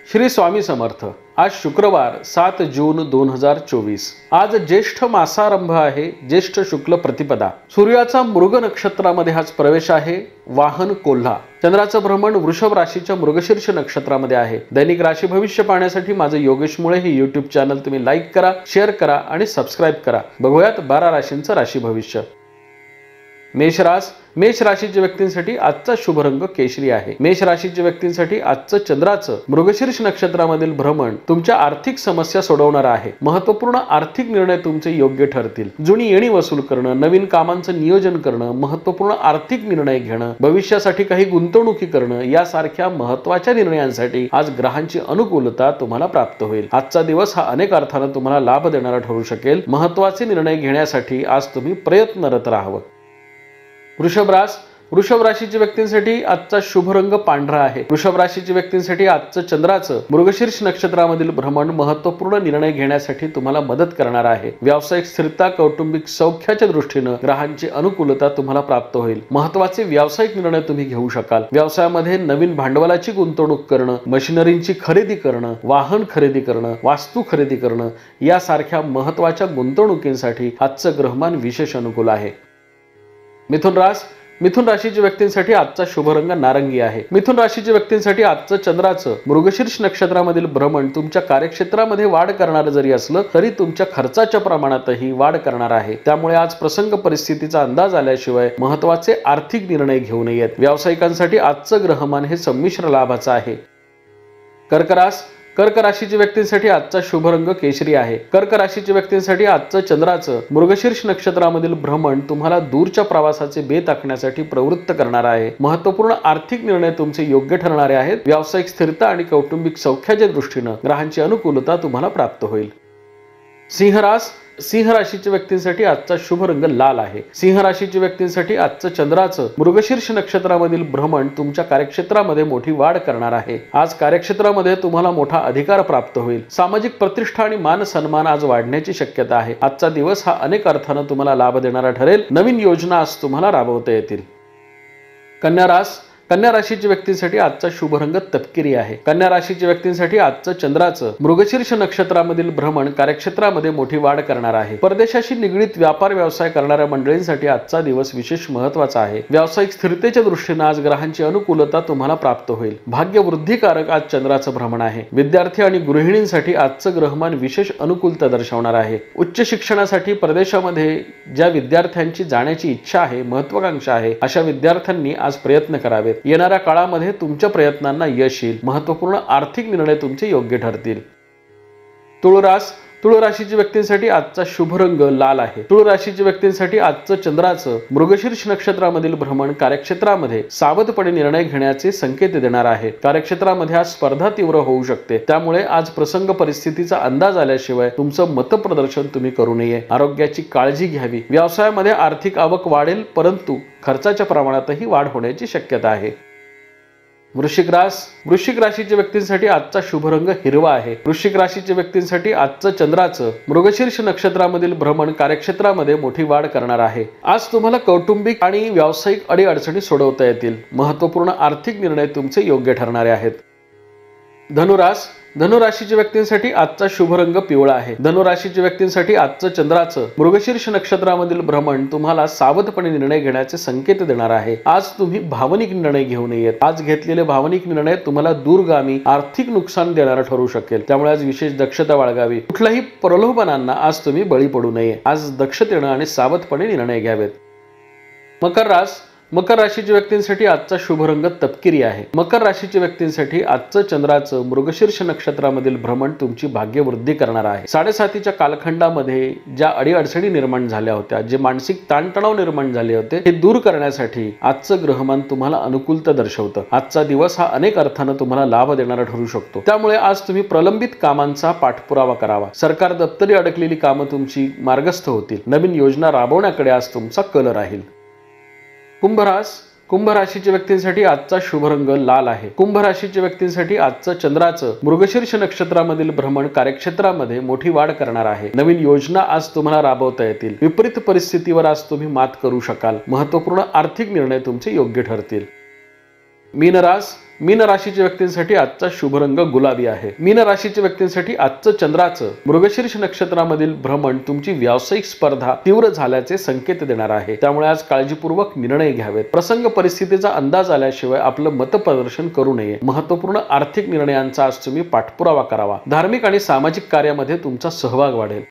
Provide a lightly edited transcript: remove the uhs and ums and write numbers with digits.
श्री स्वामी समर्थ। आज शुक्रवार 7 जून 2024। आज ज्येष्ठ मासारंभ आहे, ज्येष्ठ शुक्ल प्रतिपदा। सूर्याचा मृग नक्षत्रामध्ये आज प्रवेश आहे। वाहन कोल्हा। चंद्राचं भ्रमण वृषभ राशीच्या मृगशीर्ष नक्षत्रामध्ये आहे। दैनिक राशी भविष्य पाहण्यासाठी माझे योगेश मुळे हे YouTube चॅनल तुम्ही लाईक करा, शेअर करा आणि सबस्क्राइब करा। बघूयात 12 राशींचं राशी भविष्य। मेष राशीच्या व्यक्तींसाठी आजचा शुभ रंग केशरी आहे। मेष राशीच्या व्यक्तींसाठी आजचं चंद्राचं मृगशीर्ष नक्षत्रामधील भ्रमण तुमच्या आर्थिक समस्या सोडवणार आहे। महत्त्वपूर्ण आर्थिक निर्णय तुमचे योग्य ठरतील। जुनी येणी वसूल करणं, नवीन कामांचं नियोजन करणं, महत्त्वपूर्ण आर्थिक निर्णय घेणं, भविष्यासाठी काही गुंतवणुकी करणं यासारख्या महत्त्वाच्या निर्णयांसाठी आज ग्रहांची अनुकूलता तुम्हाला प्राप्त होईल। आजचा दिवस हा अनेक अर्थाने तुम्हाला लाभ देणारा ठरू शकेल। महत्त्वाचे निर्णय घेण्यासाठी आज तुम्ही प्रयत्नरत राहावं। वृषभ राशीच्या व्यक्तींसाठी आजचा शुभ रंग पांढरा आहे। वृषभ राशीच्या व्यक्तींसाठी आजचं चंद्राचं मृगशीर्ष नक्षत्रामधील भ्रमण महत्त्वपूर्ण निर्णय घेण्यासाठी तुम्हाला मदत करणार आहे। व्यावसायिक स्थिरता, कौटुंबिक सौख्याच्या दृष्टीने ग्रहांची अनुकूलता तुम्हाला प्राप्त होईल। महत्त्वाचे व्यावसायिक निर्णय तुम्ही घेऊ शकाल। व्यवसायामध्ये नवीन भांडवलाची गुंतवणूक करणं, मशिनरींची खरेदी करणं, वाहन खरेदी करणं, वास्तू खरेदी करणं यासारख्या महत्त्वाच्या गुंतवणुकींसाठी आजचं ग्रहमान विशेष अनुकूल आहे। मिथुन राशीच्या व्यक्तींसाठी आजचा शुभ रंग नारंगी आहे। मिथुन राशीच्या व्यक्तींसाठी आजचं चंद्राचं मृगशीर्ष नक्षत्रामधील भ्रमण तुमच्या कार्यक्षेत्रामध्ये वाढ करणारे जरी असलं तरी तुमच्या खर्चाच्या प्रमाणातही वाढ करणार आहे। त्यामुळे आज प्रसंग परिस्थितीचा अंदाज आल्याशिवाय महत्त्वाचे आर्थिक निर्णय घेऊ नयेत। व्यावसायिकांसाठी आजचं ग्रहमान हे संमिश्र लाभाचं आहे। कर्क राशीच्या व्यक्तींसाठी आजचा शुभ रंग केशरी आहे। कर्क राशीच्या व्यक्तींसाठी आजचं चंद्राचं मृगशीर्ष नक्षत्रामधील भ्रमण तुम्हाला दूरच्या प्रवासाचे बेत आखण्यासाठी प्रवृत्त करणार आहे। महत्त्वपूर्ण आर्थिक निर्णय तुमचे योग्य ठरणारे आहेत। व्यावसायिक स्थिरता आणि कौटुंबिक सौख्याच्या दृष्टीने ग्रहांची अनुकूलता तुम्हाला प्राप्त होईल। सिंह राशीच्या व्यक्तींसाठी आजचा शुभ रंग लाल आहे। सिंह राशीच्या व्यक्तींसाठी आजचं चंद्राचं मृगशीर्ष नक्षत्रामधील भ्रमण तुमच्या कार्यक्षेत्रामध्ये मोठी वाढ करणार आहे। आज कार्यक्षेत्रामध्ये तुम्हाला मोठा अधिकार प्राप्त होईल। सामाजिक प्रतिष्ठा आणि मान सन्मान आज वाढण्याची शक्यता आहे। आजचा दिवस हा अनेक अर्थाने तुम्हाला लाभ देणारा ठरेल। नवीन योजना आज तुम्हाला राबवता येतील। कन्या राशीच्या व्यक्तींसाठी आजचा शुभ रंग तपकिरी आहे। कन्या राशीच्या व्यक्तींसाठी आजचं चंद्राचं मृगशीर्ष नक्षत्रामधील भ्रमण कार्यक्षेत्रामध्ये मोठी वाढ करणार आहे। परदेशाशी निगडीत व्यापार व्यवसाय करणाऱ्या मंडळींसाठी आजचा दिवस विशेष महत्त्वाचा आहे। व्यावसायिक स्थिरतेच्या दृष्टीने आज ग्रहांची अनुकूलता तुम्हाला प्राप्त होईल। भाग्य वृद्धिकारक आज चंद्राचं भ्रमण आहे। विद्यार्थी आणि गृहिणींसाठी आजचं ग्रहमान विशेष अनुकूलता दर्शवणार आहे। उच्च शिक्षणासाठी परदेशामध्ये ज्या विद्यार्थ्यांची जाण्याची इच्छा आहे, महत्त्वाकांक्षा आहे, अशा विद्यार्थ्यांनी आज प्रयत्न करावेत। येणाऱ्या काळामध्ये तुमच्या प्रयत्नांना यश येईल। महत्त्वपूर्ण आर्थिक निर्णय तुमचे योग्य ठरतील। तुळ राशीच्या व्यक्तींसाठी आजचा शुभ रंग लाल आहे। तुळ राशीच्या व्यक्तींसाठी आजचं चंद्राचं मृगशीर्ष नक्षत्रामधील भ्रमण कार्यक्षेत्रामध्ये सावधपणे निर्णय घेण्याचे संकेत देणार आहे। कार्यक्षेत्रामध्ये आज स्पर्धा तीव्र होऊ शकते। त्यामुळे आज प्रसंग परिस्थितीचा अंदाज आल्याशिवाय तुमचं मतप्रदर्शन तुम्ही करू नये। आरोग्याची काळजी घ्यावी। व्यवसायामध्ये आर्थिक आवक वाढेल, परंतु खर्चाच्या प्रमाणातही वाढ होण्याची शक्यता आहे। वृश्चिक राशीच्या व्यक्तींसाठी आजचा शुभ रंग हिरवा आहे। वृश्चिक राशीच्या व्यक्तींसाठी आजचं चंद्राचं मृगशीर्ष नक्षत्रामधील भ्रमण कार्यक्षेत्रामध्ये मोठी वाढ करणार आहे। आज तुम्हाला कौटुंबिक आणि व्यावसायिक अडीअडचणी सोडवता येतील। महत्त्वपूर्ण आर्थिक निर्णय तुमचे योग्य ठरणारे आहेत। धनुराशीच्या व्यक्तींसाठी आजचा शुभ रंग पिवळा आहे। धनुराशीच्या व्यक्तींसाठी आजचं चंद्राचं मृगशीर्ष नक्षत्रामधील भ्रमण तुम्हाला सावधपणे निर्णय घेण्याचे संकेत देणार आहे। आज तुम्ही भावनिक निर्णय घेऊ नयेत। आज घेतलेले भावनिक निर्णय तुम्हाला दूरगामी आर्थिक नुकसान देणारा ठरू शकेल। त्यामुळे आज विशेष दक्षता बाळगावी। कुठल्याही प्रलोभनांना आज तुम्ही बळी पडू नये। आज दक्षतेने आणि सावधपणे निर्णय घ्यावेत। मकर राशीच्या व्यक्तींसाठी आजचा शुभ रंग तपकिरी आहे। मकर राशीच्या व्यक्तींसाठी आजचं चंद्राचं मृगशीर्ष नक्षत्रामधील भ्रमण तुमची भाग्यवृद्धी करणार आहे। 7.5च्या कालखंडामध्ये ज्या अडीअडचणी निर्माण झाल्या होत्या, जे मानसिक ताणतणाव निर्माण झाले होते, हे दूर करण्यासाठी आजचं ग्रहमान तुम्हाला अनुकूलता दर्शवतं। आजचा दिवस हा अनेक अर्थाने तुम्हाला लाभ देणारा ठरू शकतो। त्यामुळे आज तुम्ही प्रलंबित कामांचा पाठपुरावा करावा। सरकार दप्तरी अडकलेली कामं तुमची मार्गस्थ होतील। नवीन योजना राबवण्याकडे आज तुमचा कल राहील। कुंभ राशीच्या व्यक्तींसाठी आजचा शुभ रंग लाल आहे। कुंभ राशीच्या व्यक्तींसाठी आजचं चंद्राचं मृगशीर्ष नक्षत्रामधील भ्रमण कार्यक्षेत्रामध्ये मोठी वाढ करणार आहे। नवीन योजना आज तुम्हाला राबवता येतील। विपरीत परिस्थितीवर आज तुम्ही मात करू शकाल। महत्त्वपूर्ण आर्थिक निर्णय तुमचे योग्य ठरतील। मीन राशीच्या व्यक्तींसाठी आजचा शुभ रंग गुलाबी आहे. मीन राशीच्या व्यक्तींसाठी आजचं चंद्राचं मृगशीर्ष नक्षत्रामधील भ्रमण तुमची व्यावसायिक स्पर्धा तीव्र झाल्याचे संकेत देणार आहे. त्यामुळे आज काळजीपूर्वक निर्णय घ्यावेत. प्रसंग परिस्थितीचा अंदाज आल्याशिवाय आपलं मतप्रदर्शन करू नये. महत्त्वपूर्ण आर्थिक निर्णयांचा आज तुम्ही पाठपुरावा करावा. धार्मिक आणि सामाजिक कार्यामध्ये तुमचा सहभाग वाढेल.